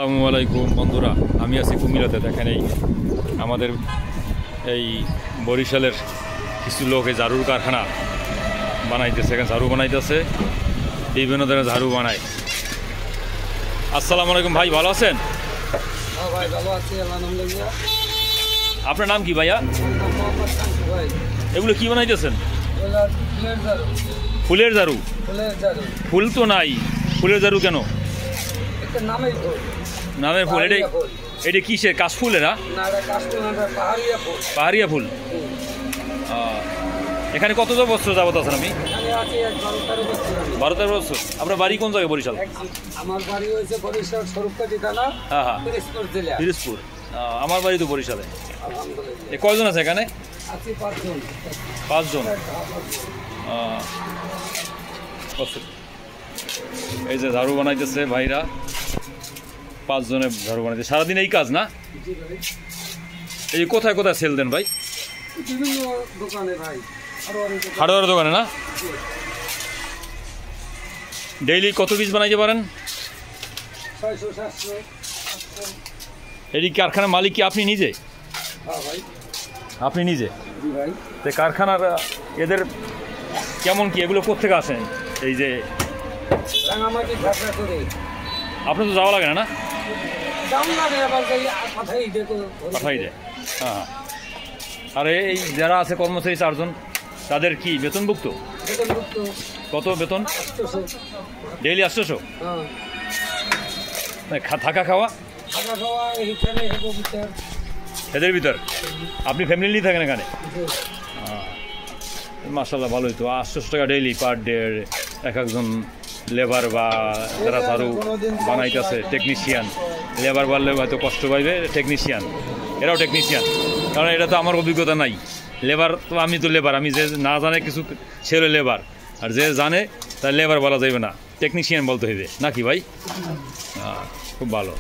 আসসালামু আলাইকুম বন্ধুরা, আমি আছি কুমিল্লাতে। দেখেন আমাদের এই বরিশালের কিছু লোক এই ঝাড়ুর কারখানা বানাইতেছে, এখানে ঝাড়ু বানাইতেছে, বিভিন্ন ধরনের ঝাড়ু বানায়। আসসালামু আলাইকুম ভাই, ভালো আছেন? ভাই ভালো আছি, আলহামদুলিল্লাহ। আপনার নাম কি ভাইয়া? এগুলো কি বানাইতেছেন? ফুলের ঝাড়ু। ফুল তো নাই, ফুলের ঝাড়ু কেন? নামের ফুল। এটা কিসের? কাশফুলের? পাহাড়িয়া ফুল। এখানে কত বছর যাবত আছেন? আমি 12-13 বছর। আপনার বাড়ি কোন জায়গায়? বরিশাল। আমার বাড়ি হয়েছে বরিশাল স্বরূপকাঠি থানা, পিরোজপুর জেলা। পিরোজপুর। আমার বাড়ি তো বরিশালে। কয়জন আছে এখানে? আছি 5 জন। 5 জন। এই যে ঝাড়ু বানাইতেছে ভাইরা, 5 জনের ঝাড়ু বানাইতে। সারাদিন এই কাজ না? এই কোথায় কোথায় সেল দেন ভাই? বিভিন্ন দোকানে ভাই, হার্ডওয়্যার দোকানে না? ডেইলি কত পিস বানাইতে পারেন? 600-700। এই কারখানার মালিক কি আপনি নিজে? হ্যাঁ ভাই। আপনি নিজে? ভাই। তো কারখানার এদের কেমন কি, এগুলো কোথেকে আসেন? এই যে রাঙামাটি ঢাকা করে। আপনার তো যাওয়া লাগে না? পাঠাই দেয়। হ্যাঁ। আর এই যারা আছে কর্মচারী 4 জন, তাদের কি বেতনভুক্ত? কত বেতন? ডেইলি 800? থাকা খাওয়া এদের ভিতর? আপনি ফ্যামিলি নিয়ে থাকেন এখানে? মাশাআল্লাহ, ভালোই তো। 800 টাকা ডেইলি পার ডে। একজন লেবার বা যারা ঝাড়ু বানাইতেছে, টেকনিশিয়ান, লেবার বাড়লে হয়তো কষ্ট পাইবে, টেকনিশিয়ান এরাও টেকনিশিয়ান। কারণ এটা তো আমার অভিজ্ঞতা নাই। লেবার তো আমি তো লেবার, আমি যে না জানে কিছু সে হলো লেবার, আর যে জানে তার লেবার বলা যাবে না, টেকনিশিয়ান বলতে হইবে নাকি ভাই? খুব ভালো।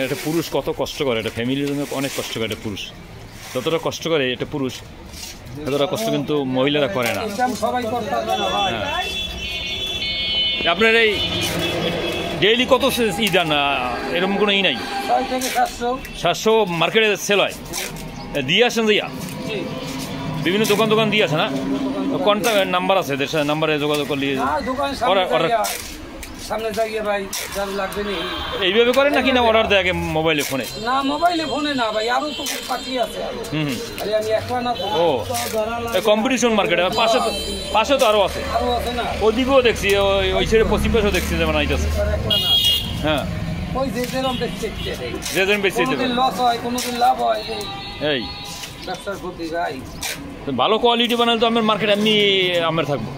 একটা পুরুষ কত কষ্ট করে, একটা ফ্যামিলির জন্য অনেক কষ্ট করে। একটা পুরুষ যতটা কষ্ট করে একটা পুরুষ, ততটা কষ্ট কিন্তু মহিলারা করে না। আপনার এই ডেইলি কত ই দেন? এরকম কোনো ই নাই? 700 মার্কেটে সেল হয়। দিয়ে আসেন? দিয়া বিভিন্ন দোকান দিয়ে আসে না? কন্ট্যাক্ট নাম্বার আছে, এদের সাথে নাম্বারে যোগাযোগ করলে এইভাবে করেন নাকি? না অর্ডার দেয় আগে মোবাইলে ফোনে? না, মোবাইলে ফোনে না ভাই, আরো তো পাখি আছে। ও, কম্পিটিশন মার্কেটে পাশে তো আরো আছে। ওদিকেও দেখছি, ওই ছেড়ে পশ্চিম পাশেও দেখছি যে বানাইতেছে। হ্যাঁ, যে জন বেশি লস হয়, কোনোদিন লাভ হয়। এই ব্যবসার প্রতি ভাই ভালো কোয়ালিটি বানালে তো আমার মার্কেট এমনি আমার থাকবো।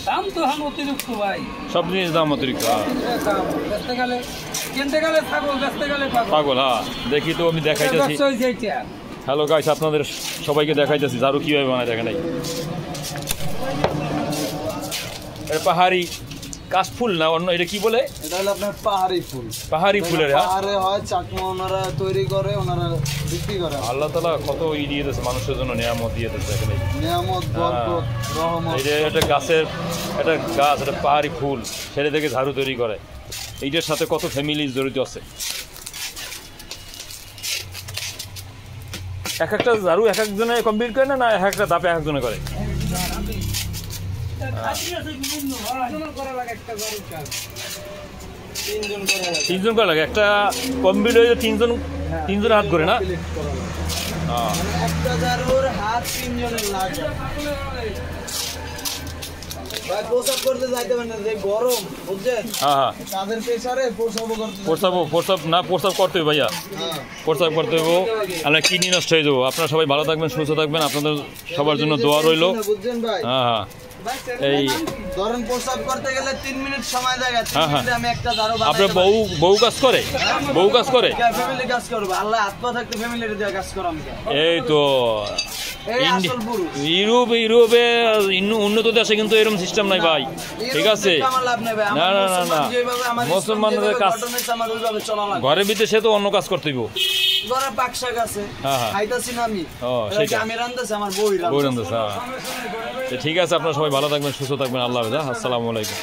দাম তো এখন অতিরিক্ত ভাই, সব জিনিস দাম অতিরিক্ত। পাগল। হ্যাঁ, দেখি তো, আমি দেখাইতেছি। হ্যালো গাইস, আপনাদের সবাইকে দেখাইতেছি ঝাড়ু কীভাবে বানায়। দেখেন এটা পাহাড়ি কাশফুল না অন্য, এটা কি বলে? এটা হলো আপনার পাহাড়ি ফুল। পাহাড়ি ফুলের পাহাড়ে হয়, চাকমা ওনারা তৈরি করে, ওনারা বিক্রি করে। আল্লাহ তাআলা কত ই দিয়ে দিয়েছে মানুষের জন্য, নিয়ামত দিয়ে দিয়েছে। এখানে নিয়ামত, বরকত, রহমত। এই যে একটা গাছের, একটা গাছ, একটা পাহাড়ি ফুল, সেটা থেকে ঝাড়ু তৈরি করে। এইটার সাথে কত ফ্যামিলি জড়িত আছে। এক একটা ঝাড়ু এক একজনে কমপ্লিট করে না এক একটা ধাপে এক একজনে করে? 3 জন করা লাগে একটা কমপ্লিট হয়ে? 3 জন হাত করে না? একটা ঝাড়ুর হাত 3 জনের লাগে ভাই। প্রসাব করতে যাইতে পারে না, যে গরম বুঝছেন। হ্যাঁ, তাদের প্রেসারে প্রসাবও করতে, প্রসাব করতে হবে ভাইয়া। প্রসাব করতে হবে, আমরা কিডনি নষ্ট হয়ে যাবো। আপনারা সবাই ভালো থাকবেন, সুস্থ থাকবেন, আপনাদের সবার জন্য দোয়া রইল। বুঝছেন ভাই? হ্যাঁ, এই ধরেন প্রসাব করতে গেলে 3 মিনিট সময় লাগে। 3 মিনিটে আমি একটা ঝাড়ু বানাই। আপনার বউ কাজ করে? ফ্যামিলি কাজ করবে, আল্লাহ হাত পা থাকতে ফ্যামিলির দিয়ে কাজ করাম। এই তো ইউরোপে উন্নত দেশে কিন্তু এরকম সিস্টেম নাই ভাই। ঠিক আছে, না না না না, মুসলমানদের কাজ ঘরের ভিতরে সে তো অন্য কাজ করতে হইব। ঠিক আছে, আপনারা সবাই ভালো থাকবেন, সুস্থ থাকবেন। আল্লাহ হাফেজ। আসসালামু আলাইকুম।